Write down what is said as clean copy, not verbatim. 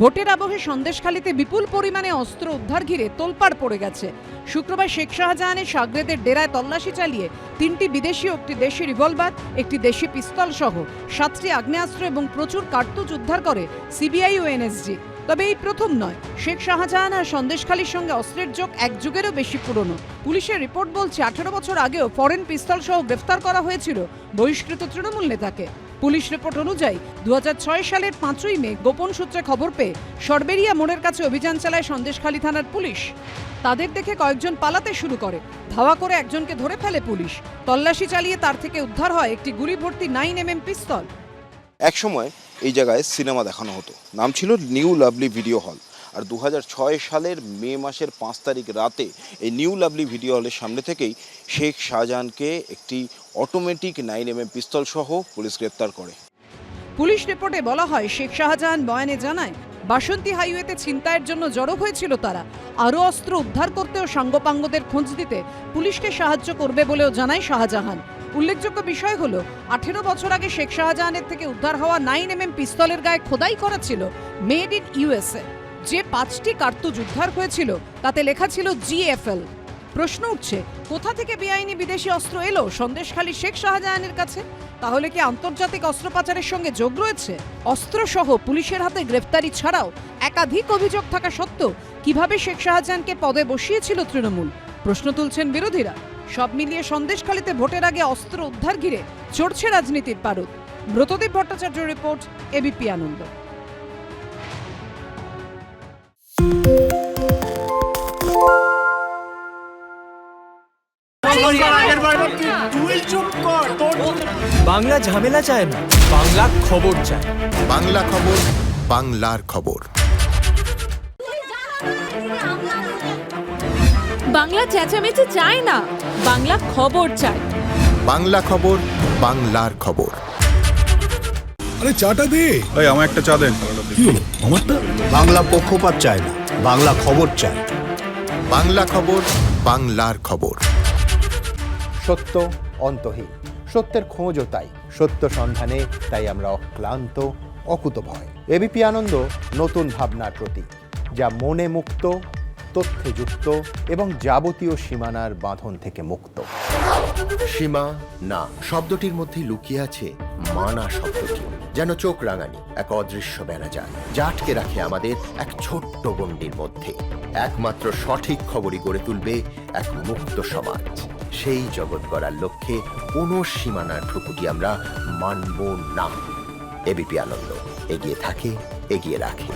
ভোটের আবহে সন্দেশখালীতে বিপুল পরিমাণে অস্ত্র উদ্ধার ঘিরে তোলপাড় পড়ে গেছে। শুক্রবার শেখ শাহজাহানের সাগরেদের ডেরায় তল্লাশি চালিয়ে 3টি বিদেশি ও একটি দেশি রিভলভার, একটি দেশি পিস্তল সহ 7টি আগ্নেয়াস্ত্র এবং প্রচুর কার্তুজ উদ্ধার করে সিবিআই ও এনএসজি। তবে এই প্রথম নয়, শেখ শাহজাহান আর সন্দেশখালীর সঙ্গে অস্ত্রের যোগ এক যুগেরও বেশি পুরনো। পুলিশের রিপোর্ট বলছে 18 বছর আগেও ফরেন পিস্তল সহ গ্রেফতার করা হয়েছিল বহিষ্কৃত তৃণমূল নেতাকে। পুলিশ রিপোর্ট অনুযায়ী 2006 সালের 5ই মে গোপন সূত্রে খবর পেয়ে সরবেরিয়া মোড়ের কাছে অভিযান চালায় সন্দেশখালী থানার পুলিশ। তাদের দেখে কয়েকজন পালাতে শুরু করে। ধাওয়া করে একজনকে ধরে ফেলে পুলিশ। তল্লাশি চালিয়ে তার থেকে উদ্ধার হয় একটি গুলি ভর্তি 9mm পিস্তল। একসময় এই জায়গায় সিনেমা দেখানো হতো, নাম ছিল নিউ লাভলি ভিডিও হল। আর 2006 সালের মে মাসের 5 তারিখ রাতে এই নিউ লাভলি ভিডিও হলের সামনে থেকেই শেখ শাহজাহানকে একটি অটোমেটিক 9mm পিস্তল সহ পুলিশ গ্রেপ্তার করে। পুলিশ রিপোর্টে বলা হয়, শেখ শাহজাহান বয়ানে জানায় বাসন্তী হাইওয়েতে ছিনতাইয়ের জন্য জড়ো হয়েছিল তারা। আরও অস্ত্র উদ্ধার করতে ও সাঙ্গপাঙ্গদের খোঁজ দিতে পুলিশকে সাহায্য করবে বলেও জানায় শাহজাহান। উল্লেখযোগ্য বিষয় হলো 18 বছর আগে শেখ শাহজাহানের থেকে উদ্ধার হওয়া 9mm পিস্তলের গায়ে খোদাই করা ছিল মেড ইন ইউএসএ। যে 5টি কার্তুজ উদ্ধার হয়েছিল তাতে লেখা ছিল GFL। প্রশ্ন উঠছে, কোথা থেকে বেআইনি বিদেশি অস্ত্র এলো সন্দেশখালী শেখ শাহজাহানের কাছে? তাহলে কি আন্তর্জাতিক অস্ত্র পাচারের সঙ্গে যোগ রয়েছে? অস্ত্রসহ পুলিশের হাতে গ্রেফতারি ছাড়াও একাধিক অভিযোগ থাকা সত্ত্বেও কিভাবে শেখ শাহজাহানকে পদে বসিয়েছিল তৃণমূল? প্রশ্ন তুলছেন বিরোধীরা। সব মিলিয়ে সন্দেশখালীতে ভোটের আগে অস্ত্র উদ্ধার ঘিরে চড়ছে রাজনীতির পারদ। ব্রতদীপ ভট্টাচার্য রিপোর্ট, এবিপি আনন্দ। বাংলা ঝামেলা চায় না, বাংলা খবর চায়। বাংলা খবর, বাংলার খবর। বাংলা চেঁচামেচি চায় না, বাংলা খবর চায়। বাংলা খবর, বাংলার খবর। আরে চাটা দে। এই আমার একটা চা দেন। কি হলো আমারটা? বাংলা পক্ষপাত চায় না, বাংলা খবর চায়। বাংলা খবর, বাংলার খবর। সত্য অন্তহীন, সত্যের খোঁজও তাই, সত্য সন্ধানে তাই আমরা অক্লান্ত, অকুতভয়। এবিপি আনন্দ নতুন ভাবনার প্রতীক, যা মনে মুক্ত, তথ্যে যুক্ত এবং যাবতীয় সীমানার বাঁধন থেকে মুক্ত। সীমা না শব্দটির মধ্যে লুকিয়ে আছে মানা শব্দটি, যেন চোখ রাঙানি এক অদৃশ্য বেড়াজাল, যা আটকে রাখে আমাদের এক ছোট্ট গণ্ডির মধ্যে। একমাত্র সঠিক খবরই গড়ে তুলবে এক মুক্ত সমাজ। সেই জগৎ গড়ার লক্ষ্যে কোনো সীমানার ঠুকুটি আমরা মানব না। এবিপি আনন্দ এগিয়ে থাকে, এগিয়ে রাখে।